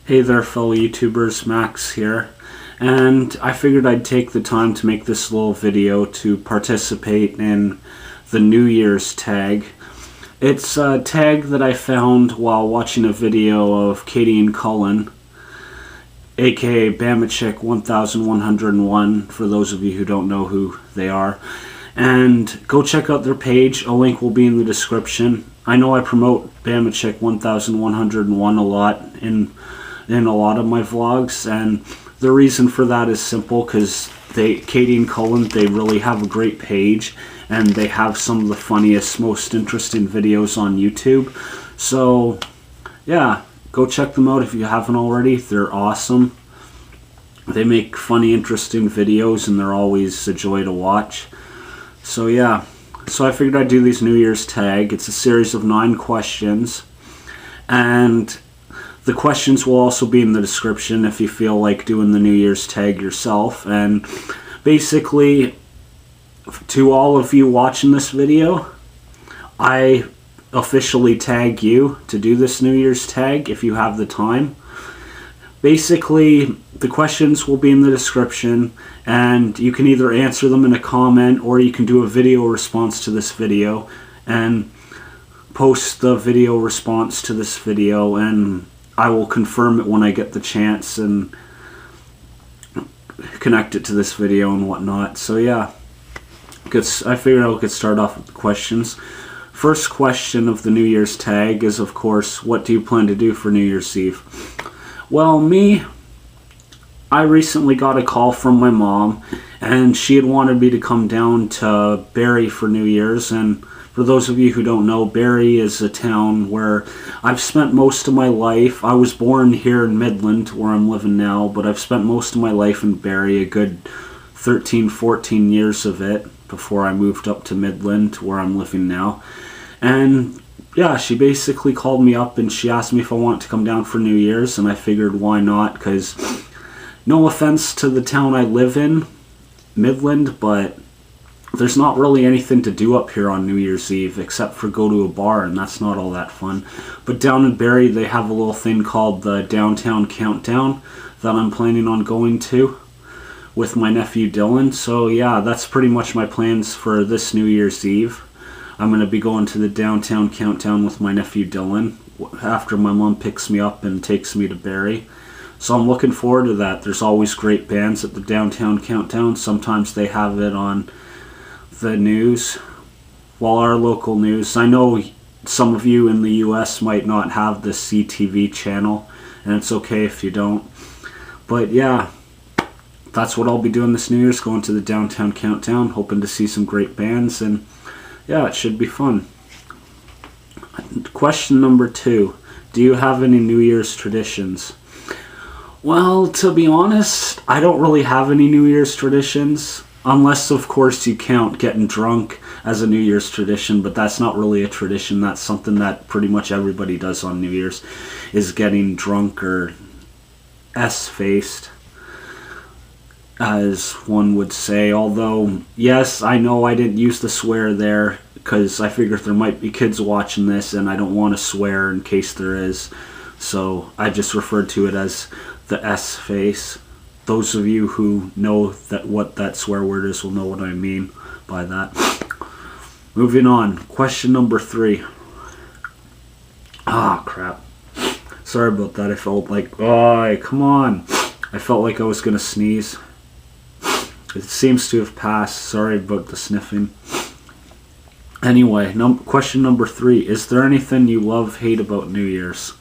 Hey there fellow YouTubers, Max here, and I figured I'd take the time to make this little video to participate in the New Year's tag. It's a tag that I found while watching a video of Katie and Cullen, aka Bamachick 1101 for those of you who don't know who they are. And go check out their page, a link will be in the description. I know I promote Bamachick 1101 a lot in a lot of my vlogs, and the reason for that is simple because Katie and Cullen, they really have a great page and they have some of the funniest, most interesting videos on YouTube. So yeah, go check them out if you haven't already. They're awesome. They make funny, interesting videos and they're always a joy to watch. So yeah, so I figured I'd do these New Year's tag. It's a series of 9 questions, and the questions will also be in the description if you feel like doing the New Year's tag yourself. And basically, to all of you watching this video, I officially tag you to do this New Year's tag if you have the time. Basically, the questions will be in the description, and you can either answer them in a comment or you can do a video response to this video and post the video response to this video, and I will confirm it when I get the chance and connect it to this video and whatnot. So yeah, I figured I could start off with the questions. First question of the New Year's tag is, of course, what do you plan to do for New Year's Eve? Well, I recently got a call from my mom, and she had wanted me to come down to Barrie for New Year's. And for those of you who don't know, Barrie is a town where I've spent most of my life. I was born here in Midland, where I'm living now, but I've spent most of my life in Barrie, a good 13, 14 years of it, before I moved up to Midland, where I'm living now. And yeah, she basically called me up and she asked me if I wanted to come down for New Year's, and I figured why not, because no offense to the town I live in, Midland, but there's not really anything to do up here on New Year's Eve except for go to a bar, and that's not all that fun. But down in Barrie, they have a little thing called the Downtown Countdown that I'm planning on going to with my nephew Dylan. So yeah, that's pretty much my plans for this New Year's Eve. I'm going to be going to the Downtown Countdown with my nephew Dylan after my mom picks me up and takes me to Barrie. So I'm looking forward to that. There's always great bands at the Downtown Countdown. Sometimes they have it on the news, well, our local news. I know some of you in the US might not have the CTV channel, and it's okay if you don't. But yeah, that's what I'll be doing this New Year's, going to the Downtown Countdown, hoping to see some great bands, and yeah, it should be fun. Question number 2. Do you have any New Year's traditions? Well, to be honest, I don't really have any New Year's traditions, unless of course you count getting drunk as a New Year's tradition, but that's not really a tradition. That's something that pretty much everybody does on New Year's, is getting drunk, or S-faced, as one would say. Although, yes, I know I didn't use the swear there because I figured there might be kids watching this and I don't want to swear in case there is. So I just referred to it as the S-face. Those of you who know what that swear word is will know what I mean by that. Moving on. Question number 3. Ah, crap. Sorry about that. I felt like, oh, come on. I felt like I was going to sneeze. It seems to have passed. Sorry about the sniffing. Anyway, question number 3. Is there anything you love, hate about New Year's?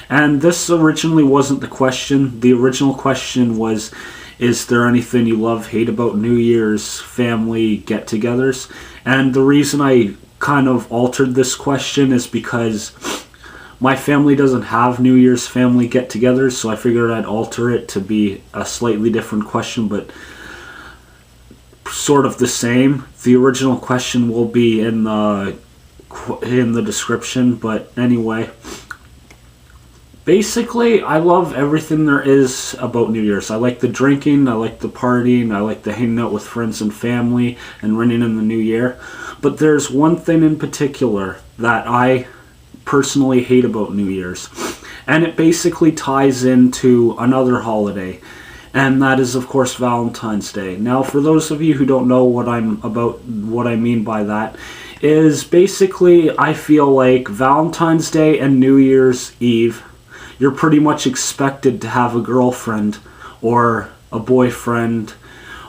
And this originally wasn't the question. The original question was, is there anything you love, hate about New Year's family get-togethers? And the reason I kind of altered this question is because my family doesn't have New Year's family get-togethers, so I figured I'd alter it to be a slightly different question, but sort of the same. The original question will be in the description, but anyway. Basically, I love everything there is about New Year's. I like the drinking, I like the partying, I like the hanging out with friends and family and ringing in the new year. But there's one thing in particular that I personally hate about New Year's, And it basically ties into another holiday, and that is of course Valentine's Day. Now, for those of you who don't know what I mean by that, is basically I feel like Valentine's Day and New Year's Eve, you're pretty much expected to have a girlfriend or a boyfriend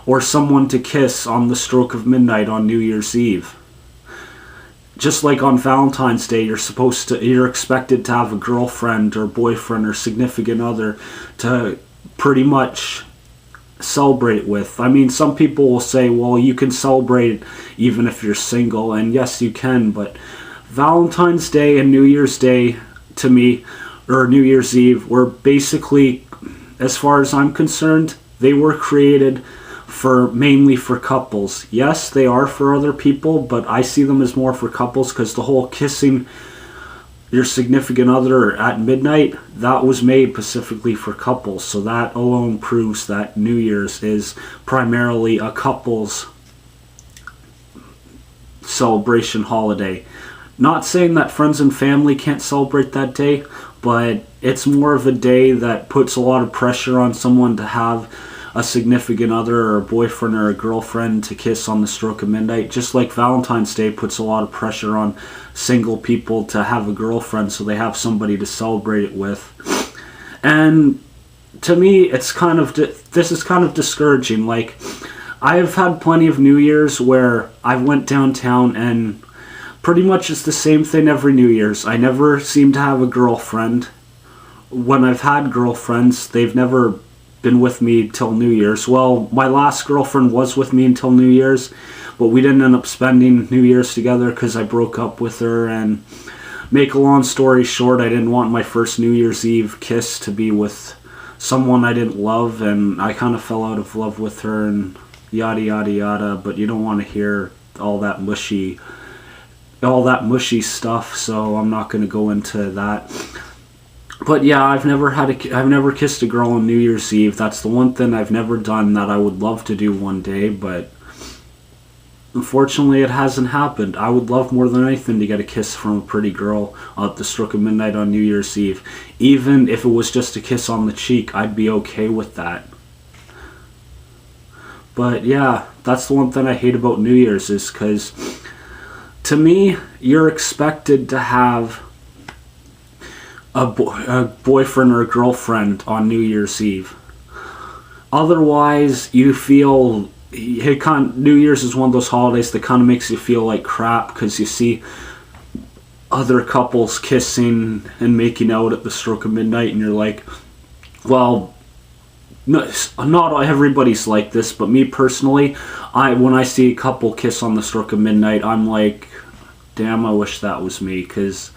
or someone to kiss on the stroke of midnight on New Year's Eve. Just like on Valentine's Day, you're expected to have a girlfriend or boyfriend or significant other to pretty much celebrate with. I mean, some people will say, well, you can celebrate even if you're single, and yes, you can, but Valentine's Day and New Year's Day, to me, or New Year's Eve, were basically, as far as I'm concerned, they were created mainly for couples. Yes, they are for other people, but I see them as more for couples, because the whole kissing your significant other at midnight, that was made specifically for couples. So that alone proves that New Year's is primarily a couples celebration holiday. Not saying that friends and family can't celebrate that day, but it's more of a day that puts a lot of pressure on someone to have a significant other or a boyfriend or a girlfriend to kiss on the stroke of midnight. Just like Valentine's Day puts a lot of pressure on single people to have a girlfriend so they have somebody to celebrate it with. And to me, this is kind of discouraging. Like, I've had plenty of New Year's where I went downtown and pretty much it's the same thing every New Year's. I never seem to have a girlfriend. When I've had girlfriends, they've never been with me till New Year's. Well, my last girlfriend was with me until New Year's, but we didn't end up spending New Year's together because I broke up with her. And make a long story short, I didn't want my first New Year's Eve kiss to be with someone I didn't love, and I kind of fell out of love with her and yada yada yada. But you don't want to hear all that mushy stuff, so I'm not going to go into that. But yeah, I've never kissed a girl on New Year's Eve. That's the one thing I've never done that I would love to do one day, but unfortunately it hasn't happened. I would love more than anything to get a kiss from a pretty girl at the stroke of midnight on New Year's Eve. Even if it was just a kiss on the cheek, I'd be okay with that. But yeah, that's the one thing I hate about New Year's, is because to me, you're expected to have a boyfriend or a girlfriend on New Year's Eve. Otherwise, you feel New Year's is one of those holidays that kind of makes you feel like crap, because you see other couples kissing and making out at the stroke of midnight, and you're like, well, not everybody's like this, but me personally, when I see a couple kiss on the stroke of midnight, I'm like, damn, I wish that was me, because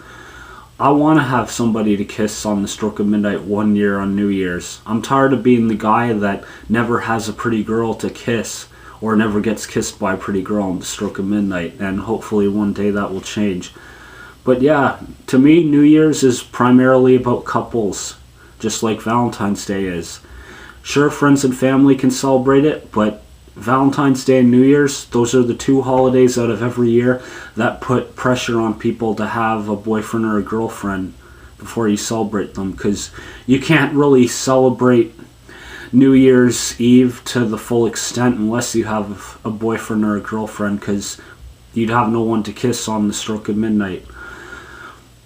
I want to have somebody to kiss on the stroke of midnight one year on New Year's. I'm tired of being the guy that never has a pretty girl to kiss, or never gets kissed by a pretty girl on the stroke of midnight, and hopefully one day that will change. But yeah, to me, New Year's is primarily about couples, just like Valentine's Day is. Sure, friends and family can celebrate it, but Valentine's Day and New Year's, those are the two holidays out of every year that put pressure on people to have a boyfriend or a girlfriend before you celebrate them, because you can't really celebrate New Year's Eve to the full extent unless you have a boyfriend or a girlfriend, because you'd have no one to kiss on the stroke of midnight.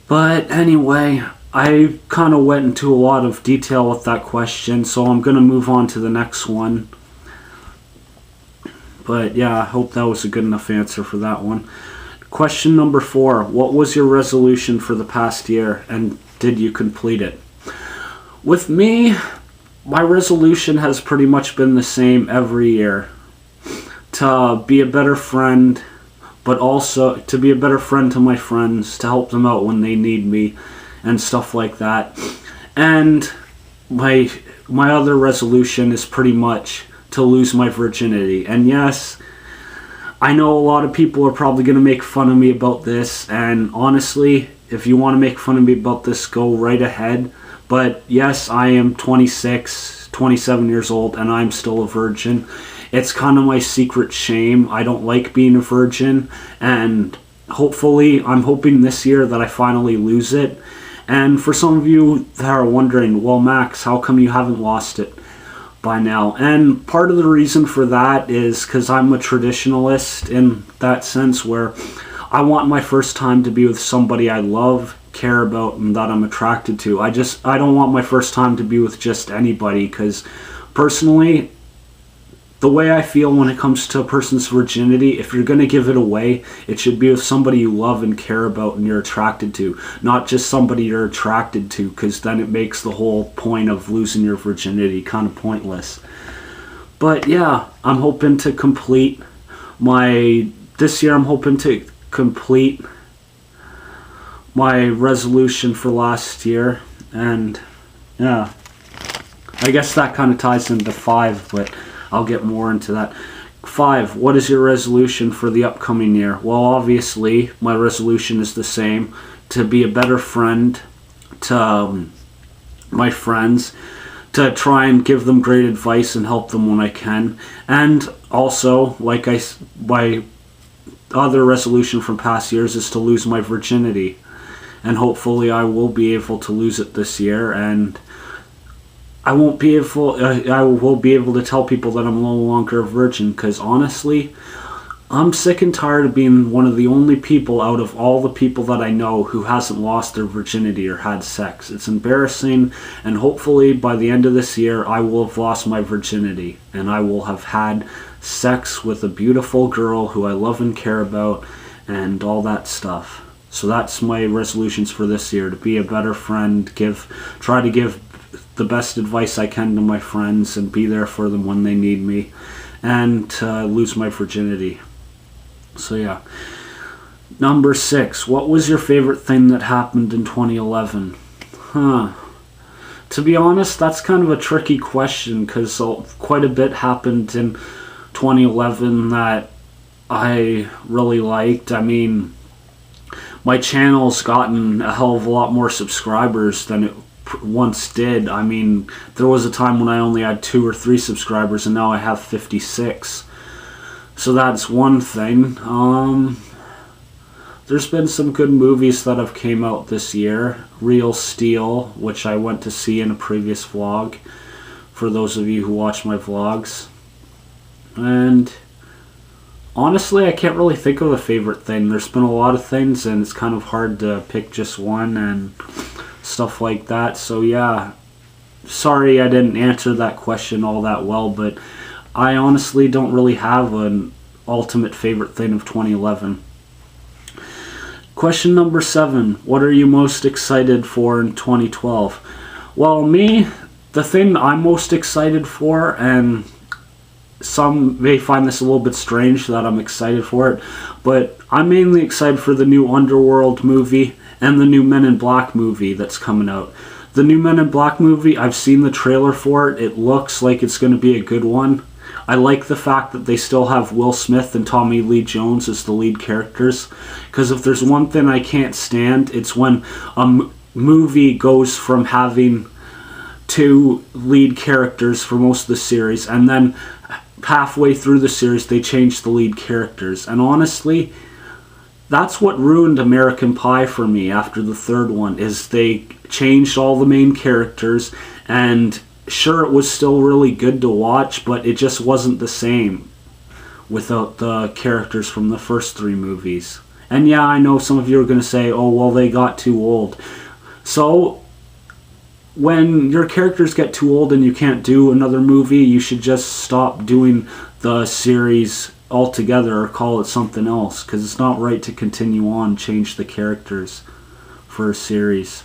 But anyway, I kind of went into a lot of detail with that question, so I'm going to move on to the next one. But yeah, I hope that was a good enough answer for that one. Question number 4. What was your resolution for the past year, and did you complete it? With me, my resolution has pretty much been the same every year. To be a better friend, but also to be a better friend to my friends, to help them out when they need me, and stuff like that. And my other resolution is pretty much to lose my virginity. And yes, I know a lot of people are probably going to make fun of me about this, and honestly, if you want to make fun of me about this, go right ahead. But yes, I am 26, 27 years old, and I'm still a virgin. It's kind of my secret shame. I don't like being a virgin, and I'm hoping this year that I finally lose it. And for some of you that are wondering, well, Max, how come you haven't lost it by now? And part of the reason for that is because I'm a traditionalist in that sense, where I want my first time to be with somebody I love, care about, and that I'm attracted to. I don't want my first time to be with just anybody, because personally, the way I feel when it comes to a person's virginity, if you're going to give it away, it should be with somebody you love and care about and you're attracted to, not just somebody you're attracted to, because then it makes the whole point of losing your virginity kind of pointless. But yeah, I'm hoping to complete this year I'm hoping to complete my resolution for last year, and yeah, I guess that kind of ties into 5, but I'll get more into that. 5, what is your resolution for the upcoming year? Well, obviously, my resolution is the same: to be a better friend to my friends, to try and give them great advice and help them when I can. And also, my other resolution from past years is to lose my virginity. And hopefully I will be able to lose it this year, and I will be able to tell people that I'm no longer a virgin, because honestly, I'm sick and tired of being one of the only people out of all the people that I know who hasn't lost their virginity or had sex. It's embarrassing, and hopefully by the end of this year I will have lost my virginity, and I will have had sex with a beautiful girl who I love and care about, and all that stuff. So that's my resolutions for this year: to be a better friend, try to give the best advice I can to my friends, and be there for them when they need me, and to lose my virginity. So yeah. Number 6, what was your favorite thing that happened in 2011? To be honest, that's kind of a tricky question, because quite a bit happened in 2011 that I really liked. I mean, my channel's gotten a hell of a lot more subscribers than it once did. I mean, there was a time when I only had 2 or 3 subscribers, and now I have 56. So that's one thing. There's been some good movies that have came out this year. Real Steel, which I went to see in a previous vlog, for those of you who watch my vlogs. And honestly, I can't really think of a favorite thing. There's been a lot of things, and it's kind of hard to pick just one and stuff like that. So yeah, sorry I didn't answer that question all that well, but I honestly don't really have an ultimate favorite thing of 2011. Question number 7, what are you most excited for in 2012? Well, me, the thing I'm most excited for, and some may find this a little bit strange that I'm excited for it, but I'm mainly excited for the new Underworld movie and the new Men in Black movie that's coming out. The new Men in Black movie, I've seen the trailer for it. It looks like it's going to be a good one. I like the fact that they still have Will Smith and Tommy Lee Jones as the lead characters, because if there's one thing I can't stand, it's when a movie goes from having 2 lead characters for most of the series, and then halfway through the series they change the lead characters. And honestly, that's what ruined American Pie for me after the 3rd one, is they changed all the main characters, and sure, it was still really good to watch, but it just wasn't the same without the characters from the first 3 movies. And yeah, I know some of you are going to say, oh, well, they got too old. So when your characters get too old and you can't do another movie, you should just stop doing the series altogether or call it something else, because it's not right to continue on, change the characters for a series,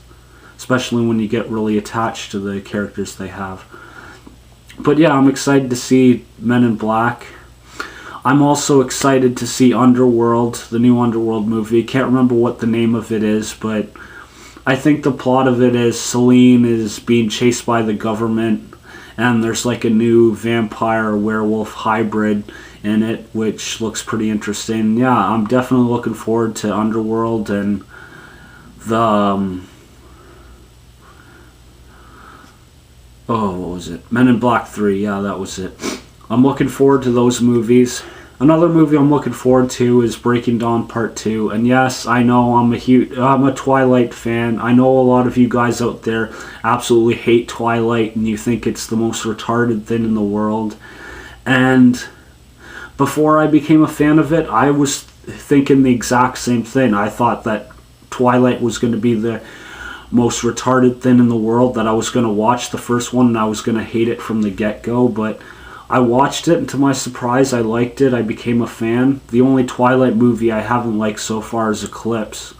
especially when you get really attached to the characters they have. But yeah, I'm excited to see Men in Black. I'm also excited to see Underworld, the new Underworld movie. Can't remember what the name of it is, but I think the plot of it is Celine is being chased by the government, and there's like a new vampire werewolf hybrid in it, which looks pretty interesting. Yeah, I'm definitely looking forward to Underworld and the what was it? Men in Black 3, yeah, that was it. I'm looking forward to those movies. Another movie I'm looking forward to is Breaking Dawn Part 2. And yes, I know I'm a Twilight fan. I know a lot of you guys out there absolutely hate Twilight and you think it's the most retarded thing in the world. And before I became a fan of it, I was thinking the exact same thing. I thought that Twilight was going to be the most retarded thing in the world, that I was going to watch the first one and I was going to hate it from the get-go, but I watched it and to my surprise I liked it. I became a fan. The only Twilight movie I haven't liked so far is Eclipse.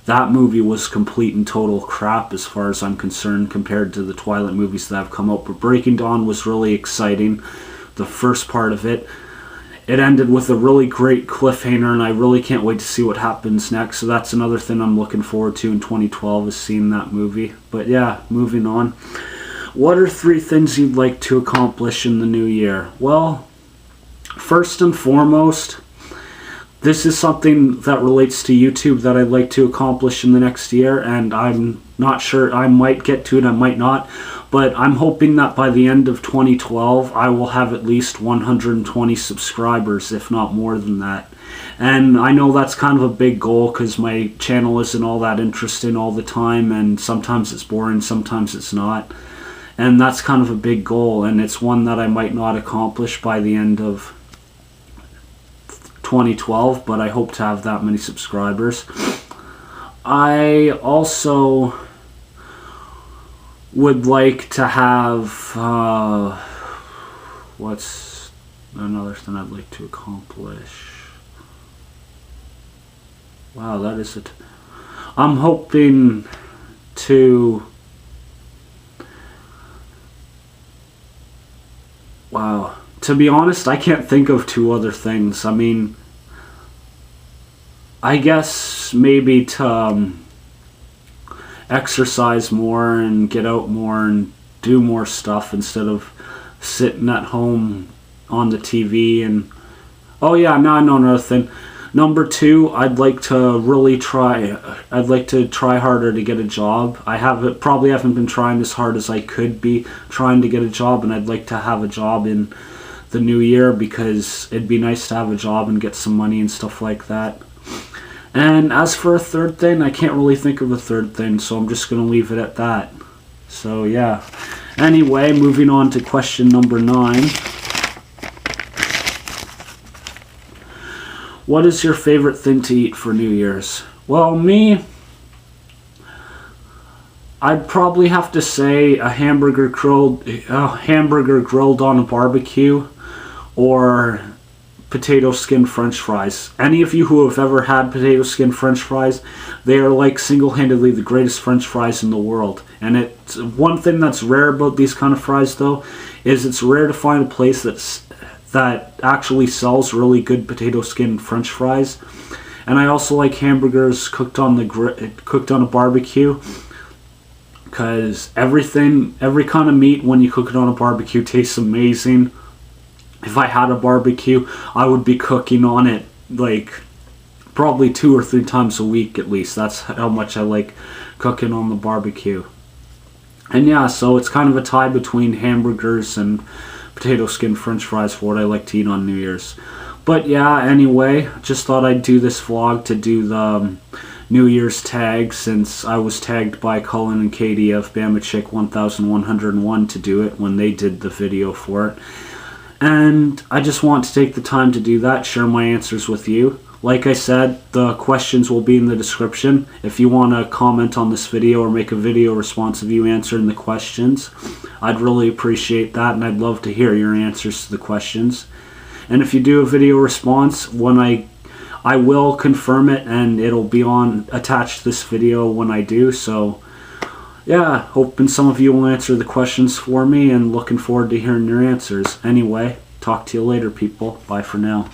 That movie was complete and total crap as far as I'm concerned compared to the Twilight movies that have come out, but Breaking Dawn was really exciting. The first part of it ended with a really great cliffhanger, and I really can't wait to see what happens next. So that's another thing I'm looking forward to in 2012, is seeing that movie. But yeah, moving on. What are 3 things you'd like to accomplish in the new year? Well, first and foremost, this is something that relates to YouTube that I'd like to accomplish in the next year, and I'm not sure. I might get to it, I might not, but I'm hoping that by the end of 2012 I will have at least 120 subscribers, if not more than that. And I know that's kind of a big goal because my channel isn't all that interesting all the time, and sometimes it's boring, sometimes it's not. And that's kind of a big goal, and it's one that I might not accomplish by the end of 2012, but I hope to have that many subscribers. I also would like to have, what's another thing I'd like to accomplish? Wow, that is it. I'm hoping to... Wow. To be honest, I can't think of 2 other things. I mean, I guess maybe to exercise more and get out more and do more stuff instead of sitting at home on the TV. And oh yeah, now I know another thing. Number 2, I'd like to try harder to get a job. Probably haven't been trying as hard as I could be trying to get a job, and I'd like to have a job in the new year because it'd be nice to have a job and get some money and stuff like that. And as for a 3rd thing, I can't really think of a 3rd thing, so I'm just going to leave it at that. So yeah. Anyway, moving on to question number 9. What is your favorite thing to eat for New Year's? Well, me, I'd probably have to say a hamburger grilled on a barbecue, or potato skin french fries. Any of you who have ever had potato skin french fries, they are like single-handedly the greatest french fries in the world. And it's one thing that's rare about these kind of fries, though, is it's rare to find a place that actually sells really good potato skin french fries. And I also like hamburgers cooked on a barbecue, because every kind of meat when you cook it on a barbecue tastes amazing. If I had a barbecue, I would be cooking on it like probably 2 or 3 times a week at least. That's how much I like cooking on the barbecue. And yeah, so it's kind of a tie between hamburgers and potato skin french fries for what I like to eat on New Year's. But yeah, anyway, just thought I'd do this vlog to do the New Year's tag, since I was tagged by Cullen and Katie of Bama Chick 1101 to do it when they did the video for it. And I just want to take the time to do that, share my answers with you. Like I said, the questions will be in the description. If you want to comment on this video or make a video response of you answering the questions, I'd really appreciate that, and I'd love to hear your answers to the questions. And if you do a video response, when I will confirm it, and it'll be attached to this video when I do. So yeah, hoping some of you will answer the questions for me, and looking forward to hearing your answers. Anyway, talk to you later, people. Bye for now.